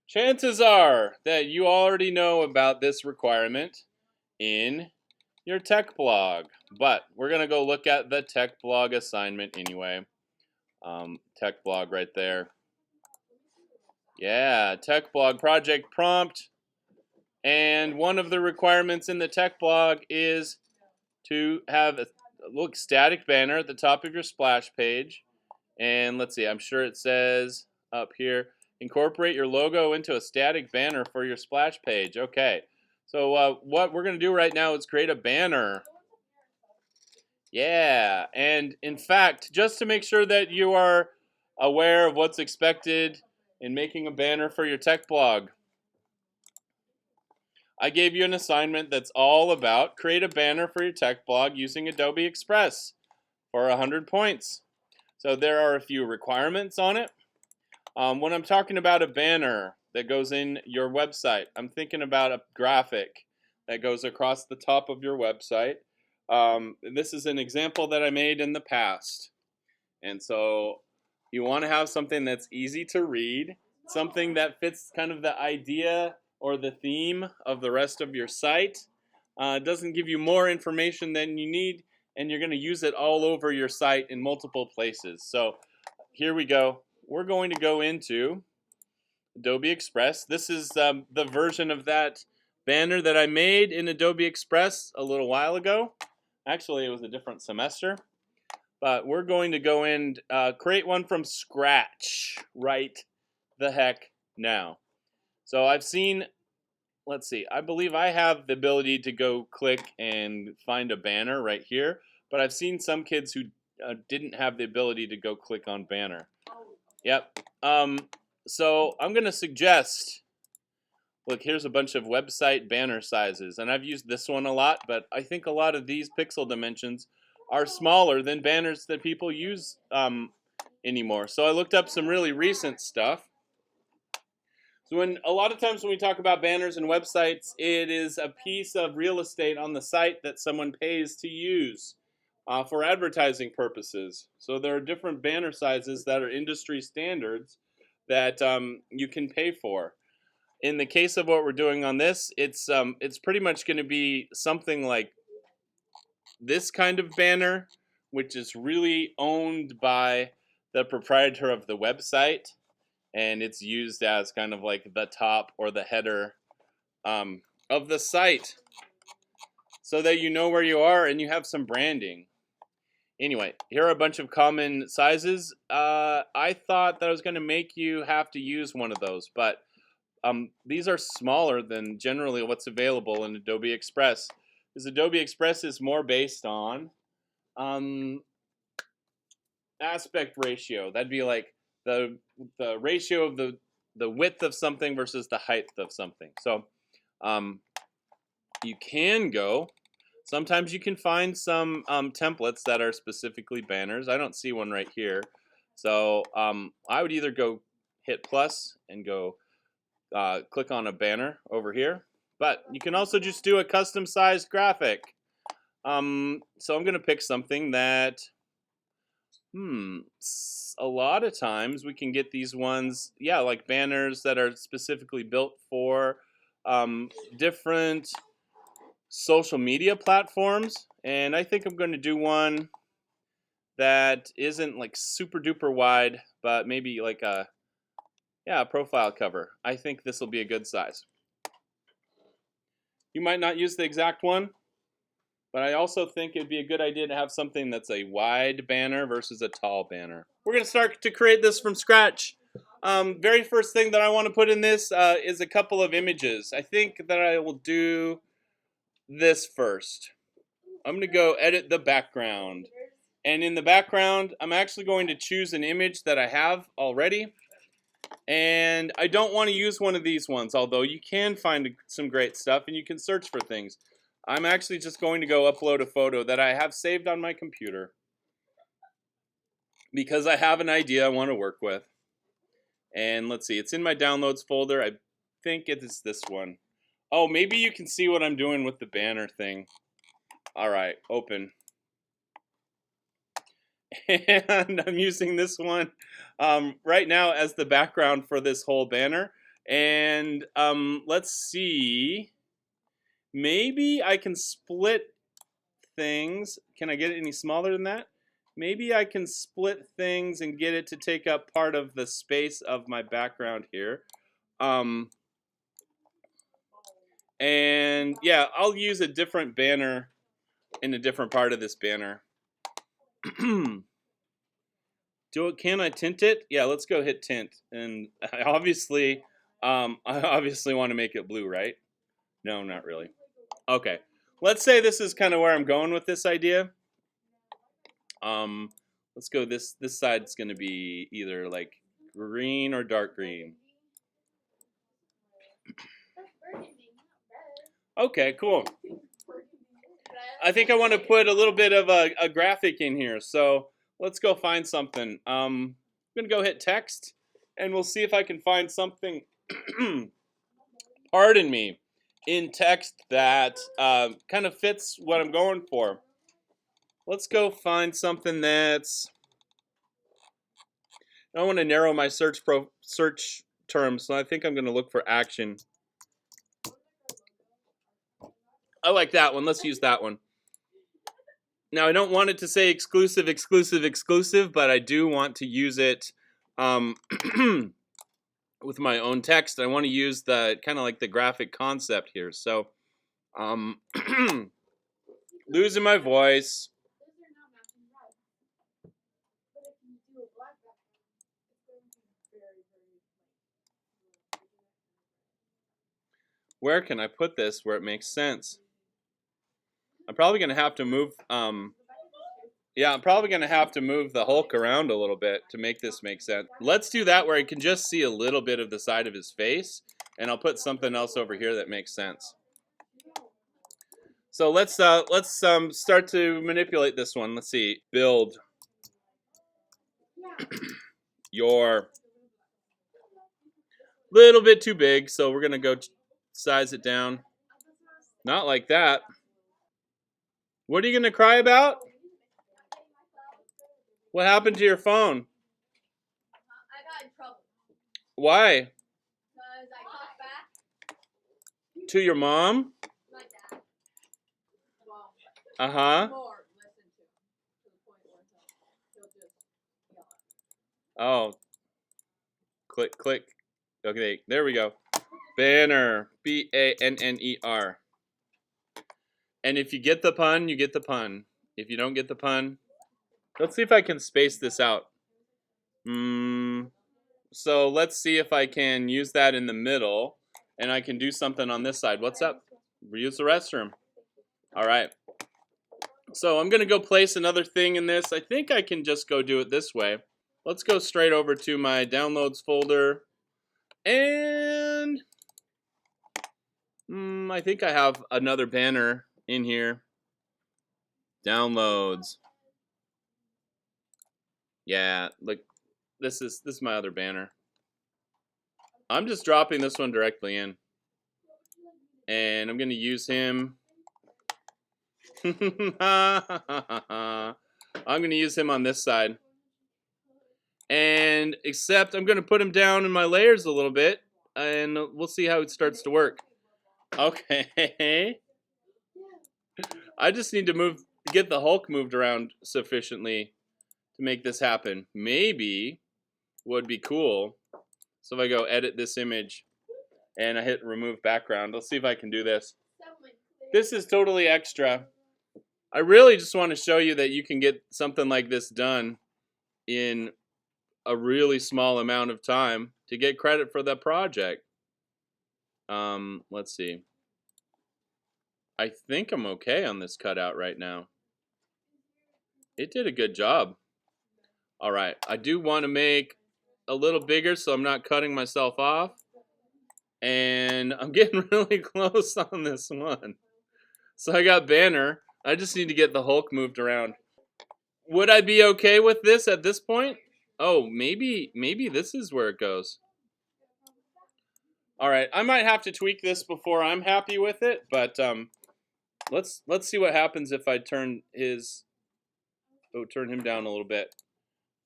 Chances are that you already know about this requirement in your tech blog, but we're going to go look at the tech blog assignment anyway. Tech blog right there. Yeah, tech blog project prompt. And one of the requirements in the tech blog is to have a static banner at the top of your splash page. And let's see, I'm sure it says up here, incorporate your logo into a static banner for your splash page. Okay, so what we're going to do right now is create a banner. Yeah, and in fact, just to make sure that you are aware of what's expected in making a banner for your tech blog, I gave you an assignment that's all about create a banner for your tech blog using Adobe Express for 100 points. So there are a few requirements on it. When I'm talking about a banner that goes in your website, I'm thinking about a graphic that goes across the top of your website. This is an example that I made in the past. And so you want to have something that's easy to read, something that fits kind of the idea or the theme of the rest of your site. It doesn't give you more information than you need, and you're going to use it all over your site in multiple places. So here we go. We're going to go into Adobe Express. This is the version of that banner that I made in Adobe Express a little while ago. Actually, it was a different semester. But we're going to go and create one from scratch right the heck now. So I've seen, let's see, I believe I have the ability to go click and find a banner right here. But I've seen some kids who didn't have the ability to go click on banner. Yep. So I'm going to suggest, look, here's a bunch of website banner sizes. And I've used this one a lot, but I think a lot of these pixel dimensions are smaller than banners that people use anymore. So I looked up some really recent stuff. So a lot of times when we talk about banners and websites, it is a piece of real estate on the site that someone pays to use for advertising purposes. So there are different banner sizes that are industry standards that you can pay for. In the case of what we're doing on this, it's pretty much going to be something like this kind of banner, which is really owned by the proprietor of the website, and it's used as kind of like the top or the header of the site so that you know where you are and you have some branding. Anyway, here are a bunch of common sizes. I thought that I was going to make you have to use one of those, but these are smaller than generally what's available in Adobe Express. Because Adobe Express is more based on aspect ratio. That'd be like the ratio of the width of something versus the height of something. So you can go. Sometimes you can find some templates that are specifically banners. I don't see one right here. So I would either go hit plus and go click on a banner over here. But you can also just do a custom sized graphic. So I'm going to pick something that, a lot of times we can get these ones, yeah, like banners that are specifically built for different social media platforms. And I think I'm going to do one that isn't like super duper wide, but maybe like a profile cover. I think this will be a good size. You might not use the exact one, but I also think it'd be a good idea to have something that's a wide banner versus a tall banner. We're going to start to create this from scratch. Very first thing that I want to put in this is a couple of images. I think that I will do this first. I'm going to go edit the background. And in the background, I'm actually going to choose an image that I have already. And I don't want to use one of these ones, although you can find some great stuff and you can search for things. I'm actually just going to go upload a photo that I have saved on my computer because I have an idea I want to work with. And let's see, it's in my downloads folder. I think it is this one. Oh, maybe you can see what I'm doing with the banner thing. All right, open. And I'm using this one right now as the background for this whole banner. And let's see. Maybe I can split things. Can I get it any smaller than that? Maybe I can split things and get it to take up part of the space of my background here. And yeah, I'll use a different banner in a different part of this banner. Can I tint it? Yeah, let's go hit tint. And I obviously want to make it blue, right? No, not really. Okay, let's say this is kind of where I'm going with this idea. Let's go this side's going to be either like green or dark green. Okay, cool. I think I want to put a little bit of a graphic in here, so let's go find something. I'm going to go hit text, and we'll see if I can find something, pardon me, in text that kind of fits what I'm going for. Let's go find something that's... I want to narrow my search terms, so I think I'm going to look for action. I like that one. Let's use that one. Now, I don't want it to say exclusive, but I do want to use it with my own text. I want to use the kind of like the graphic concept here. So, losing my voice. Where can I put this where it makes sense? I'm probably going to have to move... yeah, I'm probably going to have to move the Hulk around a little bit to make this make sense. Let's do that where I can just see a little bit of the side of his face, and I'll put something else over here that makes sense. So let's start to manipulate this one. Let's see. Build your... little bit too big, so we're going to go size it down. Not like that. What are you going to cry about? What happened to your phone? I got in trouble. Why? Because I talked back. To your mom? My dad. Well, Uh-huh. more listen to the point where he'll just yell at me. Oh. Click, click. Okay, there we go. Banner. B-A-N-N-E-R. And if you get the pun, you get the pun. If you don't get the pun... Let's see if I can space this out. So let's see if I can use that in the middle, and I can do something on this side. What's up? Reuse the restroom. All right. So I'm going to go place another thing in this. I think I can just go do it this way. Let's go straight over to my downloads folder. And I think I have another banner in here. Downloads. Yeah, look, this is my other banner. I'm just dropping this one directly in. And I'm going to use him. I'm going to use him on this side. And except I'm going to put him down in my layers a little bit. And we'll see how it starts to work. Okay. I just need to get the Hulk moved around sufficiently to make this happen. Maybe would be cool. So if I go edit this image and I hit remove background, let's see if I can do this. This is totally extra. I really just want to show you that you can get something like this done in a really small amount of time to get credit for the project. Let's see. I think I'm okay on this cutout right now. It did a good job. All right, I do want to make a little bigger so I'm not cutting myself off. And I'm getting really close on this one. So I got banner. I just need to get the Hulk moved around. Would I be okay with this at this point? Oh, maybe this is where it goes. All right, I might have to tweak this before I'm happy with it, but let's see what happens if I turn him down a little bit.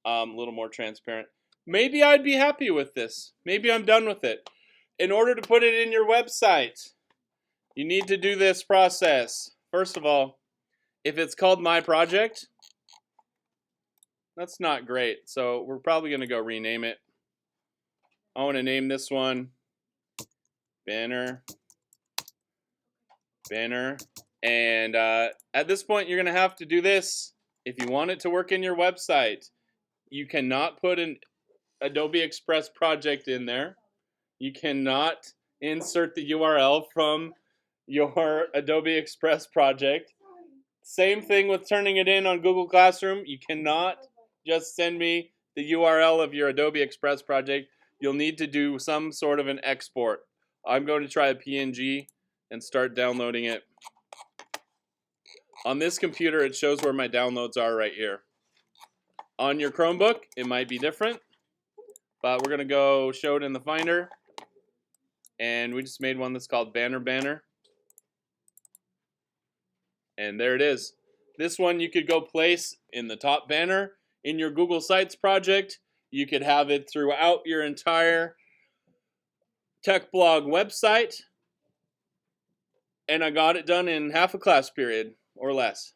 A little more transparent. Maybe I'd be happy with this. Maybe I'm done with it. in order to put it in your website, you need to do this process. First of all, if it's called My Project, that's not great. So we're probably going to go rename it. I want to name this one Banner. And at this point, you're going to have to do this. If you want it to work in your website, you cannot put an Adobe Express project in there. You cannot insert the URL from your Adobe Express project. Same thing with turning it in on Google Classroom. You cannot just send me the URL of your Adobe Express project. You'll need to do some sort of an export. I'm going to try a PNG and start downloading it. On this computer, it shows where my downloads are right here. On your Chromebook, it might be different, but we're going to go show it in the Finder. And we just made one that's called Banner. And there it is. This one you could go place in the top banner in your Google Sites project. You could have it throughout your entire tech blog website. And I got it done in half a class period or less.